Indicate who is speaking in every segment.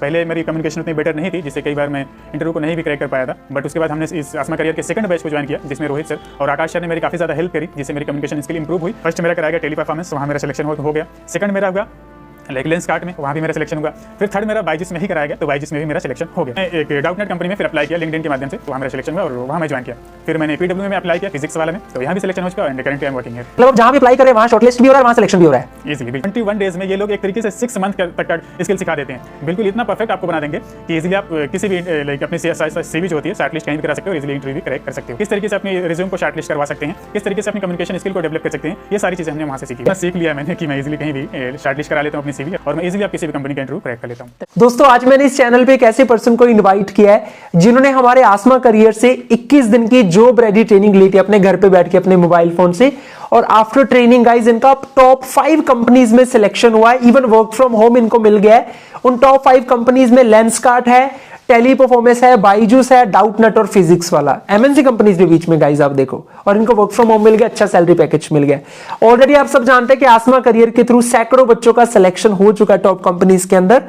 Speaker 1: पहले मेरी कम्युनिकेशन उतनी बेटर नहीं थी, जिससे कई बार मैं इंटरव्यू को नहीं भी क्रैक कर पाया था। बट उसके बाद हमने इस आसमा करियर के सेकंड बैच को ज्वाइन किया, जिसमें रोहित सर और आकाश सर ने मेरी काफ़ी ज़्यादा हेल्प करी, जिससे मेरी कम्युनिकेशन स्किल इंप्रूव हुई। फर्स्ट मेरा कराया गया टेली परफॉर्मेंस, वहाँ मेरा सिलेक्शन हो गया। सेकंड मेरा हुआ लाइक लेंसकार्ट में, वहाँ भी मेरा सिलेक्शन हुआ। फिर थर्ड मेरा बाइजिस में ही कराया गया, तो बाइजिस में भी मेरा सिलेक्शन हो गया। एक डाउटनेट कंपनी में फिर अप्लाई किया लिंक्डइन के माध्यम से, वहाँ मेरा सिलेक्शन हुआ और वहाँ मैं ज्वाइन किया। फिर मैंने पीडब्ल्यू में अप्लाई किया फिजिक्स वाले में, तो यहाँ भी सिलेक्शन हो चुका। And currently I am working here.
Speaker 2: मतलब जहाँ भी अप्लाई करें वहाँ शॉर्टलिस्ट भी हो रहा है, वहाँ सिलेक्शन भी हो रहा है
Speaker 1: इजीली। 21 डेज में ये लोग एक तरीके से 6 मंथ तक का स्किल सिखा देते हैं। बिल्कुल इतना परफेक्ट आपको बना देंगे कि इजीली आप किसी भी लाइक अपनी सीवी जो होती है शॉर्टलिस्ट कहीं भी करा सकते हो, इजीली इंटरव्यू क्रैक कर सकते हो। किस तरीके से अपनी रिज्यूम को शॉर्टलिस्ट करवा सकते हैं, किस तरीके से अपनी कम्युनिकेशन स्किल को डेवलप कर सकते हैं, ये सारी चीजें हमने वहाँ से सीखी। सीख लिया मैंने कि मैं इजीली कहीं भी शॉर्टलिस्ट करा लेता हूँ अपनी सीवी, और मैं इजीली आप किसी भी कंपनी का इंटरव्यू क्रैक कर लेता हूँ।
Speaker 2: दोस्तों आज मैंने इस चैनल पे एक ऐसे पर्सन को इनवाइट किया है जिन्होंने हमारे आसमा करियर से 21 दिन की जॉब रेडी ट्रेनिंग ली थी अपने घर पे बैठ के अपने मोबाइल फोन से, और आफ्टर ट्रेनिंग गाइस इनका टॉप 5 कंपनीज में सिलेक्शन हुआ है। इवन वर्क फ्रॉम होम इनको मिल गया है। उन टॉप 5 कंपनीज में लेंसकार्ट है, टेली परफॉर्मेंस है, बाइजूस है, डाउटनेट और फिजिक्स वाला एमएनसी कंपनीज के बीच में गाइस आप देखो, और इनको वर्क फ्रॉम होम मिल गया, अच्छा सैलरी पैकेज मिल गया। ऑलरेडी आप सब जानते हैं कि आसमा करियर के थ्रू सैकड़ों बच्चों का सिलेक्शन हो चुका है टॉप कंपनीज के अंदर,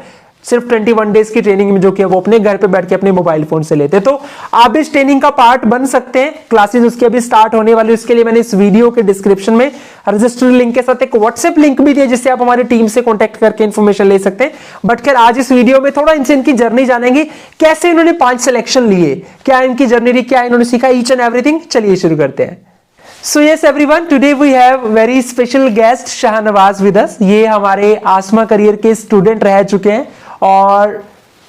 Speaker 2: सिर्फ 21 डेज की ट्रेनिंग में, जो कि वो अपने घर पे बैठ के अपने मोबाइल फोन से लेते हैं। तो आप भी इस ट्रेनिंग का पार्ट बन सकते हैं। क्लासेस उसकी अभी स्टार्ट होने वाली, उसके लिए मैंने इस वीडियो के डिस्क्रिप्शन में रजिस्टर लिंक के साथ एक व्हाट्सएप लिंक भी दिया, जिससे आप हमारी टीम से कॉन्टेक्ट करके इन्फॉर्मेशन ले सकते हैं। बट खैर आज इस वीडियो में थोड़ा इनसे इनकी जर्नी जानेंगे, कैसे इन्होंने 5 सिलेक्शन लिए, क्या इनकी जर्नी रही, क्या इन्होंने सीखा, ईच एंड एवरीथिंग। चलिए शुरू करते हैं। So yes everyone, today we have very special guest Shahnawaz with us। ये हमारे आसमा करियर के स्टूडेंट रह चुके हैं और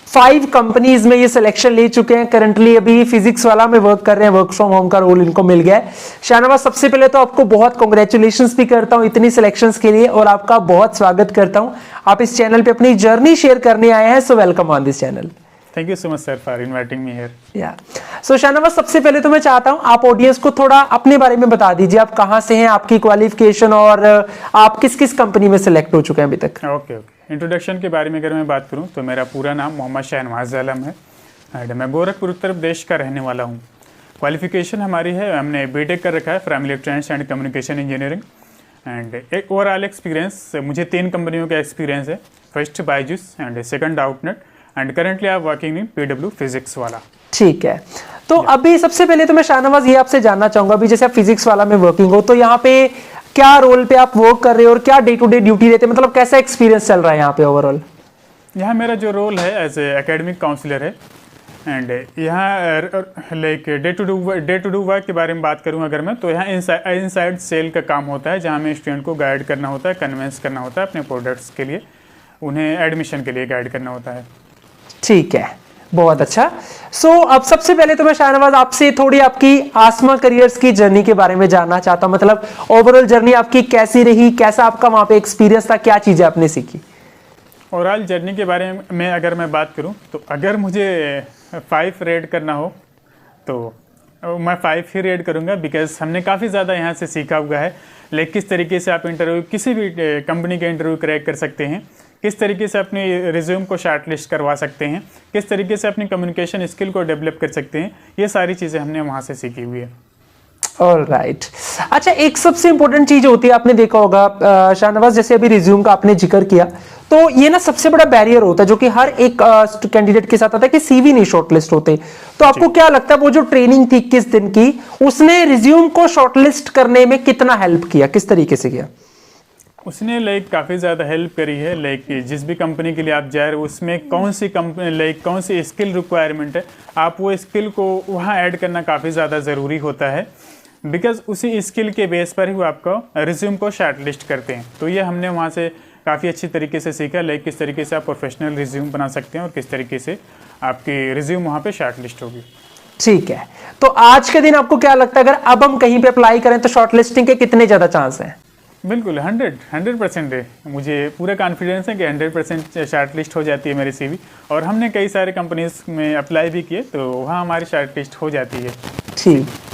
Speaker 2: 5 कंपनीज में ये सिलेक्शन ले चुके हैं। करंटली अभी फिजिक्स वाला में वर्क कर रहे हैं, वर्क फ्रॉम होम का रोल इनको मिल गया है। शाहनवाज सबसे पहले तो आपको बहुत कांग्रेचुलेशंस भी करता हूं इतनी सिलेक्शंस के लिए, और आपका बहुत स्वागत करता हूं। आप इस चैनल पे अपनी जर्नी शेयर करने आए हैं, so welcome on this channel.
Speaker 1: Thank you so much sir for inviting me here.
Speaker 2: या सो शाहनवाज सबसे पहले तो मैं चाहता हूं आप ऑडियंस को थोड़ा अपने बारे में बता दीजिए, आप कहां से हैं, आपकी क्वालिफिकेशन, और आप किस किस कंपनी में सिलेक्ट हो चुके हैं अभी तक।
Speaker 1: ओके। इंट्रोडक्शन के बारे में अगर मैं बात करूं तो मेरा पूरा नाम मोहम्मद शाहनवाज आलम है एंड मैं गोरखपुर उत्तर प्रदेश का रहने वाला हूं। क्वालिफिकेशन हमारी है, हमने बीटेक कर रखा है from electronics and communication engineering. And एक ओवरऑल एक्सपीरियंस मुझे 3 कंपनियों का एक्सपीरियंस है। First Byju's and second Doubtnut and currently आप वर्किंग इन पीडब्ल्यू फिजिक्स वाला।
Speaker 2: ठीक है, तो अभी सबसे पहले तो मैं शाहनवाज ये आपसे जानना चाहूंगा, अभी जैसे आप फिजिक्स वाला में वर्किंग हो, तो यहाँ पे क्या रोल पे आप वर्क कर रहे हो और क्या डे टू डे ड्यूटी रहते हैं, मतलब कैसा एक्सपीरियंस चल रहा है यहाँ पे ओवरऑल।
Speaker 1: यहाँ मेरा जो रोल है एज ए एकेडमिक काउंसलर है एंड यहाँ like day to do work के बारे में बात करूँ अगर मैं, तो यहाँ इनसाइड सेल का काम होता है, जहाँ में स्टूडेंट को गाइड करना होता है, कन्विंस करना होता है अपने प्रोडक्ट्स के लिए, उन्हें एडमिशन के लिए गाइड करना होता है।
Speaker 2: ठीक है, बहुत अच्छा। सो अब सबसे पहले तो मैं शाहनवाज आपसे थोड़ी आपकी आसमा करियर्स की जर्नी के बारे में जानना चाहता हूं, मतलब ओवरऑल जर्नी आपकी कैसी रही, कैसा आपका वहां पे एक्सपीरियंस था, क्या चीजें आपने सीखी।
Speaker 1: ओवरऑल जर्नी के बारे में अगर मैं बात करूं तो अगर मुझे 5 रेट करना हो तो मैं 5 ही रेट करूंगा, बिकॉज हमने काफ़ी ज़्यादा यहाँ से सीखा हुआ है। लाइक किस तरीके से आप इंटरव्यू किसी भी कंपनी के इंटरव्यू क्रैक कर सकते हैं, किस तरीके से अपनी रिज्यूम को शॉर्टलिस्ट करवा सकते हैं, किस तरीके से अपनी कम्युनिकेशन स्किल को डेवलप कर सकते हैं, ये सारी चीज़ें हमने वहाँ से सीखी हुई है।
Speaker 2: ऑलराइट। अच्छा, एक सबसे इंपॉर्टेंट चीज होती है, आपने देखा होगा शाहनवाज, जैसे अभी रिज्यूम का आपने जिक्र किया, तो ये ना सबसे बड़ा बैरियर होता है जो कि हर एक कैंडिडेट के साथ आता है कि सीवी नहीं शॉर्टलिस्ट होते। तो आपको क्या लगता है वो जो ट्रेनिंग थी 21 दिन की, उसने रिज्यूम को शॉर्टलिस्ट करने में कितना हेल्प किया, किस तरीके से किया।
Speaker 1: उसने लाइक काफ़ी ज़्यादा हेल्प करी है। लाइक जिस भी कंपनी के लिए आप जा रहे हो उसमें कौन सी कंपनी लाइक कौन सी स्किल रिक्वायरमेंट है, आप वो स्किल को वहाँ ऐड करना काफ़ी ज़्यादा ज़रूरी होता है, बिकॉज उसी स्किल के बेस पर ही वो आपको रिज्यूम को शॉर्टलिस्ट करते हैं। तो ये हमने वहाँ से काफ़ी अच्छी तरीके से सीखा, लाइक किस तरीके से आप प्रोफेशनल रिज्यूम बना सकते हैं और किस तरीके से आपकी रिज्यूम वहाँ पे शॉर्टलिस्ट होगी।
Speaker 2: ठीक है, तो आज के दिन आपको क्या लगता है अगर अब हम कहीं पे अप्लाई करें तो शॉर्टलिस्टिंग के कितने ज़्यादा चांस हैं।
Speaker 1: बिल्कुल 100% है, मुझे पूरा कॉन्फिडेंस है कि 100% शॉर्टलिस्ट हो जाती है मेरी सीवी, और हमने कई सारे कंपनीज में अप्लाई भी किए तो वहाँ हमारी शॉर्टलिस्ट हो जाती है।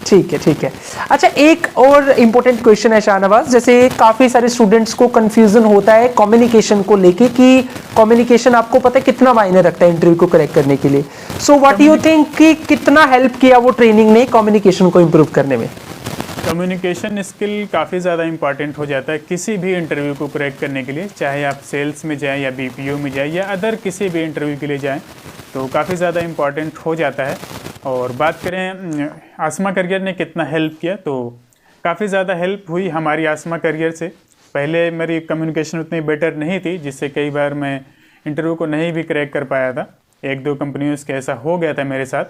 Speaker 2: ठीक है। अच्छा, एक और इम्पोर्टेंट क्वेश्चन है शाहनवाज, जैसे काफ़ी सारे स्टूडेंट्स को कंफ्यूजन होता है कम्युनिकेशन को लेके कि कम्युनिकेशन आपको पता है कितना मायने रखता है इंटरव्यू को करेक्ट करने के लिए। सो व्हाट यू थिंक कि कितना हेल्प किया वो ट्रेनिंग ने कम्युनिकेशन को इम्प्रूव करने में।
Speaker 1: कम्युनिकेशन स्किल काफ़ी ज़्यादा इम्पॉर्टेंट हो जाता है किसी भी इंटरव्यू को क्रैक करने के लिए, चाहे आप सेल्स में जाएं या बीपीओ में जाएं या अदर किसी भी इंटरव्यू के लिए जाएं, तो काफ़ी ज़्यादा इम्पॉर्टेंट हो जाता है। और बात करें आसमा करियर ने कितना हेल्प किया, तो काफ़ी ज़्यादा हेल्प हुई हमारी आसमा करियर से। पहले मेरी कम्युनिकेशन उतनी बेटर नहीं थी, जिससे कई बार मैं इंटरव्यू को नहीं भी क्रैक कर पाया था। 1-2 कंपनियों से ऐसा हो गया था मेरे साथ,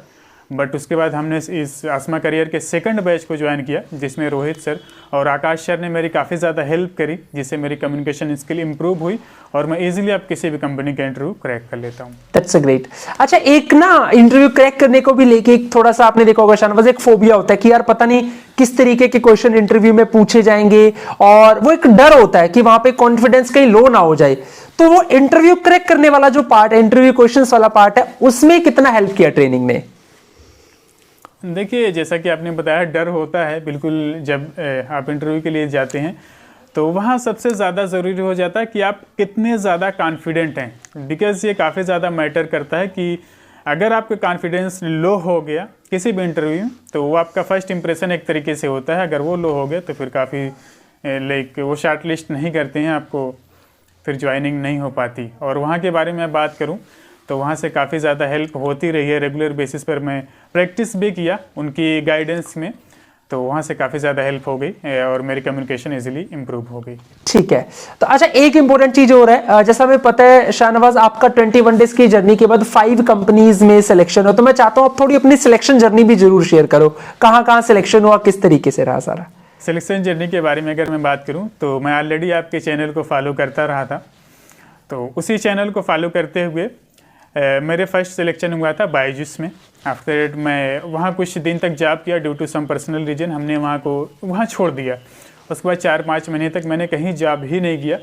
Speaker 1: बट उसके बाद हमने इस आसमा करियर के सेकंड बैच को ज्वाइन किया, जिसमें रोहित सर और आकाश सर ने मेरी काफ़ी ज़्यादा हेल्प करी, जिससे मेरी कम्युनिकेशन स्किल इंप्रूव हुई और मैं इजीली अब किसी भी कंपनी का इंटरव्यू क्रैक कर लेता हूँ।
Speaker 2: That's great. अच्छा, एक ना इंटरव्यू क्रैक करने को भी लेके एक थोड़ा सा आपने देखा होगा शानवाज, एक फोबिया होता है कि यार पता नहीं किस तरीके के क्वेश्चन इंटरव्यू में पूछे जाएंगे, और वो एक डर होता है कि वहां पे कॉन्फिडेंस कहीं लो ना हो जाए। तो वो इंटरव्यू क्रैक करने वाला जो पार्ट है, इंटरव्यू क्वेश्चंस वाला पार्ट है, उसमें कितना हेल्प किया ट्रेनिंग ने?
Speaker 1: देखिए, जैसा कि आपने बताया, डर होता है बिल्कुल। जब आप इंटरव्यू के लिए जाते हैं तो वहाँ सबसे ज़्यादा ज़रूरी हो जाता है कि आप कितने ज़्यादा कॉन्फिडेंट हैं, बिकॉज़ ये काफ़ी ज़्यादा मैटर करता है कि अगर आपका कॉन्फिडेंस लो हो गया किसी भी इंटरव्यू में, तो वो आपका फर्स्ट इंप्रेशन एक तरीके से होता है। अगर वो लो हो गया तो फिर काफ़ी लाइक वो शॉर्ट लिस्ट नहीं करते हैं आपको, फिर ज्वाइनिंग नहीं हो पाती। और वहाँ के बारे में बात करूँ तो वहाँ से काफ़ी ज़्यादा हेल्प होती रही है। रेगुलर बेसिस पर मैं प्रैक्टिस भी किया उनकी गाइडेंस में, तो वहाँ से काफ़ी ज़्यादा हेल्प हो गई और मेरी कम्युनिकेशन इजीली इंप्रूव हो गई।
Speaker 2: ठीक है। तो अच्छा, एक इंपॉर्टेंट चीज हो रहा है, जैसा हमें पता है शाहनवाज, आपका 21 डेज की जर्नी के बाद 5 कंपनीज में सिलेक्शन हो, तो मैं चाहता हूँ आप थोड़ी अपनी सिलेक्शन जर्नी भी जरूर शेयर करो। कहाँ कहाँ सिलेक्शन हुआ, किस तरीके से रहा सारा
Speaker 1: सिलेक्शन जर्नी के बारे में अगर मैं बात करूँ तो मैं ऑलरेडी आपके चैनल को फॉलो करता रहा था, तो उसी चैनल को फॉलो करते हुए मेरे फर्स्ट सिलेक्शन हुआ था बायजूस में। आफ्टर इट मैं वहाँ कुछ दिन तक जॉब किया, due to some personal reason हमने वहाँ छोड़ दिया। उसके बाद 4-5 महीने तक मैंने कहीं जॉब ही नहीं किया।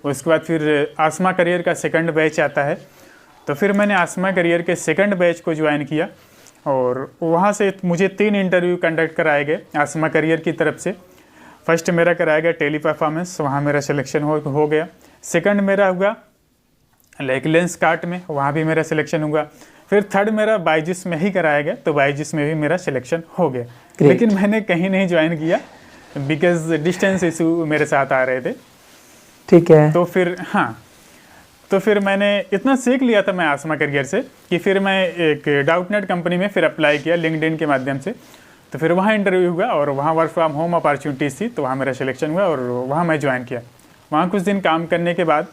Speaker 1: उसके बाद फिर आसमा करियर का सेकंड बैच आता है, तो फिर मैंने आसमा करियर के सेकंड बैच को ज्वाइन किया और वहाँ से मुझे 3 इंटरव्यू कंडक्ट कराए गए आसमा करियर की तरफ से। फर्स्ट मेरा कराया गया टेली परफॉर्मेंस, वहाँ मेरा सिलेक्शन हो गया। सेकंड मेरा हुआ लाइक लेंस कार्ट में, वहाँ भी मेरा सिलेक्शन हुआ। फिर थर्ड मेरा बायजूस में ही कराया गया, तो बायजूस में भी मेरा सिलेक्शन हो गया। लेकिन मैंने कहीं नहीं ज्वाइन किया बिकॉज डिस्टेंस इशू मेरे साथ आ रहे थे।
Speaker 2: ठीक है।
Speaker 1: तो फिर मैंने इतना सीख लिया था मैं आसमा करियर से कि फिर मैं एक डाउटनेट कंपनी में फिर अप्लाई किया लिंक्डइन के माध्यम से। तो फिर वहाँ इंटरव्यू हुआ और वहाँ वर्क फ्रॉम होम अपॉर्चुनिटीज़ थी, तो वहाँ मेरा सिलेक्शन हुआ और वहाँ मैं ज्वाइन किया। वहाँ कुछ दिन काम करने के बाद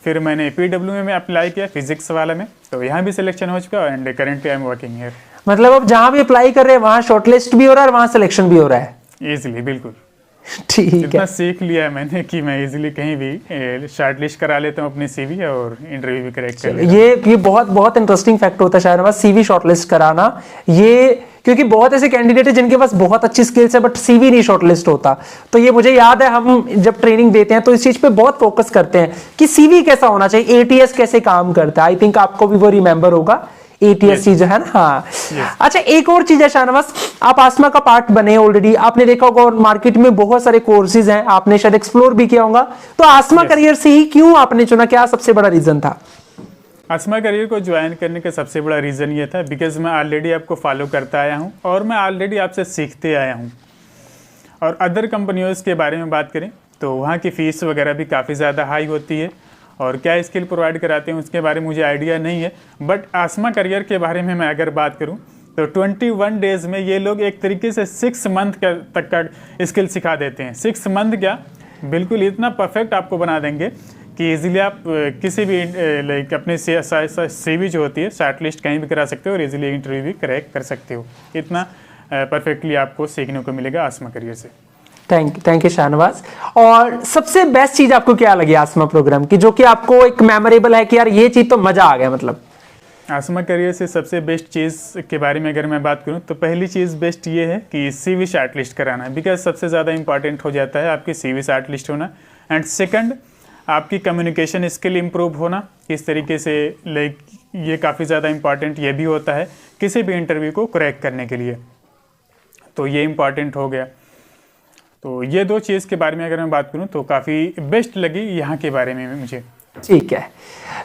Speaker 1: फिर मैंने PWA में अप्लाई किया फिजिक्स वाला में, तो यहाँ भी सिलेक्शन हो चुका and currently I am working here.
Speaker 2: मतलब अब जहाँ भी अप्लाई कर रहे हैं वहाँ शॉर्टलिस्ट भी हो रहा है और वहाँ सिलेक्शन भी हो रहा है
Speaker 1: इजीली, बिल्कुल।
Speaker 2: ठीक है।
Speaker 1: इतना सीख लिया है मैंने कि मैं इजीली कहीं भी शॉर्टलिस्ट करा लेता हूँ अपनी CV और इंटरव्यू भी करेक्ट कर लेता हूँ।
Speaker 2: ये बहुत बहुत इंटरेस्टिंग फैक्ट होता है शाहनवाज, CV शॉर्टलिस्ट कराना। ये क्योंकि बहुत ऐसे कैंडिडेट है जिनके पास बहुत अच्छी स्किल्स है बट CV नहीं शॉर्टलिस्ट होता। तो ये मुझे याद है, हम जब ट्रेनिंग देते हैं तो इस चीज पे बहुत फोकस करते हैं कि CV कैसा होना चाहिए, ATS कैसे काम करता है। आई थिंक आपको भी वो रिमेंबर होगा, ATS चीज है ना। हाँ। अच्छा, एक और चीज है शाहनवाज, आप आसमा का पार्ट बने ऑलरेडी, आपने देखा होगा और मार्केट में बहुत सारे कोर्सेज हैं, आपने शायद एक्सप्लोर भी किया होगा। तो आसमा करियर से ही क्यों आपने चुना, क्या सबसे बड़ा रीजन था?
Speaker 1: आसमा करियर को ज्वाइन करने का सबसे बड़ा रीज़न ये था बिकॉज मैं ऑलरेडी आपको फॉलो करता आया हूँ और मैं ऑलरेडी आपसे सीखते आया हूँ। और अदर कंपनियों के बारे में बात करें तो वहाँ की फ़ीस वगैरह भी काफ़ी ज़्यादा हाई होती है और क्या स्किल प्रोवाइड कराते हैं उसके बारे में मुझे आइडिया नहीं है। बट आसमा करियर के बारे में मैं अगर बात करूँ तो 21 डेज़ में ये लोग एक तरीके से 6 मंथ तक का स्किल सिखा देते हैं। 6 मंथ क्या, बिल्कुल इतना परफेक्ट आपको बना देंगे कि इजीली आप किसी भी लाइक अपनी CV जो होती है शॉर्ट लिस्ट कहीं भी करा सकते हो और इजीली इंटरव्यू भी क्रैक कर सकते हो। इतना परफेक्टली आपको सीखने को मिलेगा आसमा करियर से।
Speaker 2: Thank you Shahnawaz. और सबसे बेस्ट चीज आपको क्या लगी आसमा प्रोग्राम की, जो कि आपको एक मेमोरेबल है कि यार ये चीज तो मजा आ गया? मतलब
Speaker 1: आसमा करियर से सबसे बेस्ट चीज़ के बारे में अगर मैं बात करूं तो पहली चीज़ बेस्ट ये है कि CV शॉर्ट लिस्ट कराना, बिकॉज सबसे ज़्यादा इंपॉर्टेंट हो जाता है आपकी CV शॉर्ट लिस्ट होना। एंड सेकंड, आपकी कम्युनिकेशन स्किल इंप्रूव होना किस तरीके से, लाइक ये काफ़ी ज़्यादा इंपॉर्टेंट ये भी होता है किसी भी इंटरव्यू को क्रैक करने के लिए, तो ये इंपॉर्टेंट हो गया। तो ये 2 चीज़ के बारे में अगर मैं बात करूं तो काफ़ी बेस्ट लगी यहाँ के बारे में मुझे।
Speaker 2: ठीक है।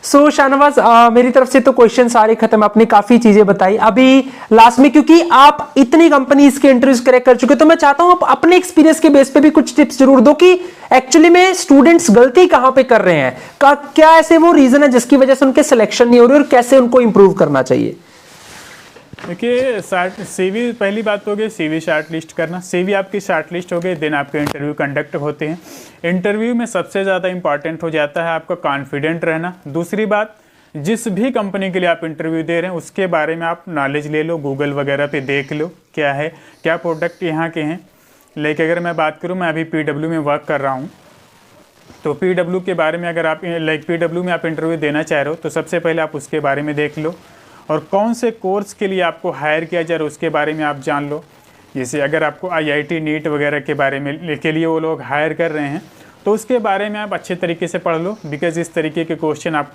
Speaker 2: सो शाहनवाज, मेरी तरफ से तो क्वेश्चन सारे खत्म, आपने काफी चीजें बताई। अभी लास्ट में, क्योंकि आप इतनी कंपनीज के इंटरव्यूज क्रैक कर चुके, तो मैं चाहता हूं आप अपने एक्सपीरियंस के बेस पे भी कुछ टिप्स जरूर दो कि एक्चुअली में स्टूडेंट्स गलती कहां पे कर रहे हैं, क्या ऐसे वो रीजन है जिसकी वजह से उनके सिलेक्शन नहीं हो रही और कैसे उनको इंप्रूव करना चाहिए।
Speaker 1: देखिए, सीवी पहली बात तो हो गई, सीवी शॉर्ट लिस्ट करना। सीवी आपकी शॉर्ट लिस्ट हो गई, देन आपके इंटरव्यू कंडक्ट होते हैं। इंटरव्यू में सबसे ज़्यादा इंपॉर्टेंट हो जाता है आपका कॉन्फिडेंट रहना। दूसरी बात, जिस भी कंपनी के लिए आप इंटरव्यू दे रहे हैं उसके बारे में आप नॉलेज ले लो, गूगल वगैरह पे देख लो क्या है, क्या प्रोडक्ट यहाँ के हैं। लेकिन अगर मैं बात करूँ, मैं अभी PW में वर्क कर रहा हूँ, तो PW के बारे में अगर आप PW में आप इंटरव्यू देना चाह रहे हो तो सबसे पहले आप उसके बारे में देख लो, और कौन से कोर्स के लिए आपको हायर किया जा रहा है उसके बारे में आप जान लो। जैसे अगर आपको IIT नीट वगैरह के बारे में के लिए वो लोग हायर कर रहे हैं तो उसके बारे में आप अच्छे तरीके से पढ़ लो, बिकॉज इस तरीके के क्वेश्चन आप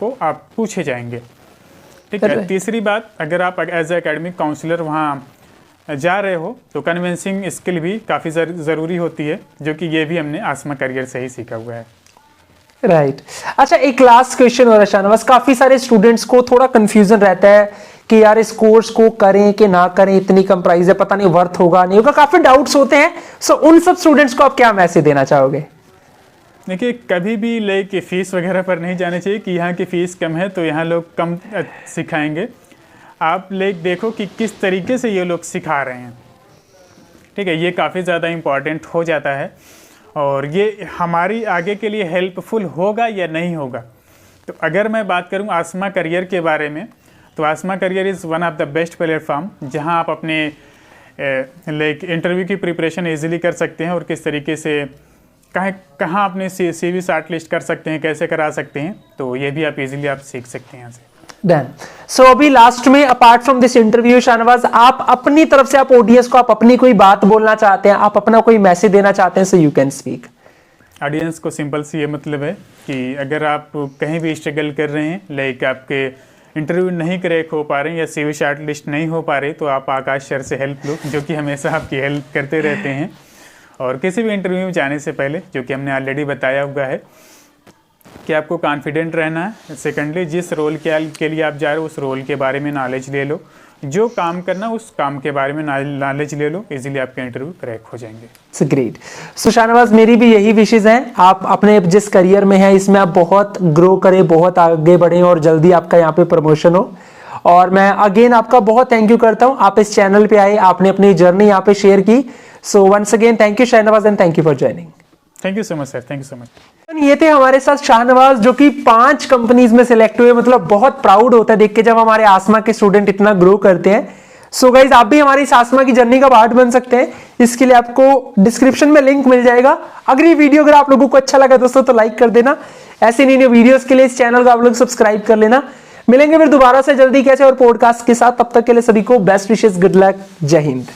Speaker 1: पूछे जाएंगे। ठीक है। तीसरी बात, अगर आप एज ए एकेडमिक काउंसलर वहाँ जा रहे हो तो कन्विंसिंग स्किल भी काफ़ी ज़रूरी होती है, जो कि ये भी हमने आसमा करियर से ही सीखा हुआ है।
Speaker 2: राइट। अच्छा, एक लास्ट क्वेश्चन हो रहा है शाहनवाज, काफी सारे स्टूडेंट्स को थोड़ा कंफ्यूजन रहता है कि यार इस कोर्स को करें कि ना करें, इतनी कम प्राइस है, पता नहीं वर्थ होगा नहीं होगा, काफी डाउट्स होते हैं। सो उन सब स्टूडेंट्स को आप क्या मैसेज देना चाहोगे।
Speaker 1: देखिए, कभी भी फीस वगैरह पर नहीं जाना चाहिए कि यहाँ की फ़ीस कम है तो यहाँ लोग कम सिखाएंगे। आप देखो कि किस तरीके से ये लोग सिखा रहे हैं। ठीक है, ये काफ़ी ज़्यादा इम्पॉर्टेंट हो जाता है और ये हमारी आगे के लिए हेल्पफुल होगा या नहीं होगा। तो अगर मैं बात करूं आसमा करियर के बारे में, तो आसमा career is one of the best platform जहां आप अपने इंटरव्यू की प्रिपरेशन इजीली कर सकते हैं और किस तरीके से कहाँ अपने CV शॉर्ट लिस्ट कर सकते हैं, कैसे करा सकते हैं, तो ये भी आप इजीली आप सीख सकते हैं यहाँ से।
Speaker 2: डन। सो अभी लास्ट में, apart from this interview Shahnawaz, आप अपनी तरफ से आप ऑडियंस को आप अपनी कोई बात बोलना चाहते हैं, आप अपना कोई मैसेज देना चाहते हैं, so you can speak.
Speaker 1: Audience को सिंपल सी ये मतलब है कि अगर आप कहीं भी स्ट्रगल कर रहे हैं, आपके इंटरव्यू नहीं क्रैक हो पा रहे हैं या CV शॉर्ट लिस्ट नहीं हो पा रहे, तो आप आकाश सर से हेल्प लो, जो कि हमेशा आपकी हेल्प करते रहते हैं। और किसी भी इंटरव्यू में जाने से पहले, जो कि हमने ऑलरेडी बताया हुआ है, कि आपको कॉन्फिडेंट रहना है। सेकेंडली, जिस रोल के लिए आप जा रहे हो उस रोल के बारे में नॉलेज ले लो, जो काम करना उस काम के बारे में नॉलेज ले लो, इजीली आपके इंटरव्यू क्रैक हो जाएंगे।
Speaker 2: ग्रेट। सो शाहनवाज, मेरी भी यही विशेष हैं, आप अपने जिस करियर में हैं इसमें आप बहुत ग्रो करें, बहुत आगे बढ़ें और जल्दी आपका यहाँ पे प्रमोशन हो। और मैं अगेन आपका बहुत थैंक यू करता हूँ, आप इस चैनल पे आए, आपने अपनी जर्नी यहाँ पे शेयर की। So once again thank you Shahnawaz and thank you for joining.
Speaker 1: Thank you so much sir, thank you so much.
Speaker 2: ये थे हमारे साथ शाहनवाज, जो कि 5 कंपनीज में सिलेक्ट हुए। मतलब बहुत प्राउड होता है देख के जब हमारे आसमा के स्टूडेंट इतना ग्रो करते हैं। सो गाइज, आप भी हमारी इस आसमा की जर्नी का पार्ट बन सकते हैं। इसके लिए आपको डिस्क्रिप्शन में लिंक मिल जाएगा। अगर ये वीडियो अगर आप लोगों को अच्छा लगा दोस्तों तो लाइक कर देना। ऐसे नई वीडियोस के लिए इस चैनल को आप लोग सब्सक्राइब कर लेना। मिलेंगे फिर दोबारा से जल्दी कैसे और पॉडकास्ट के साथ, तब तक के लिए सभी को बेस्ट विशेस, गुड लक, जय हिंद।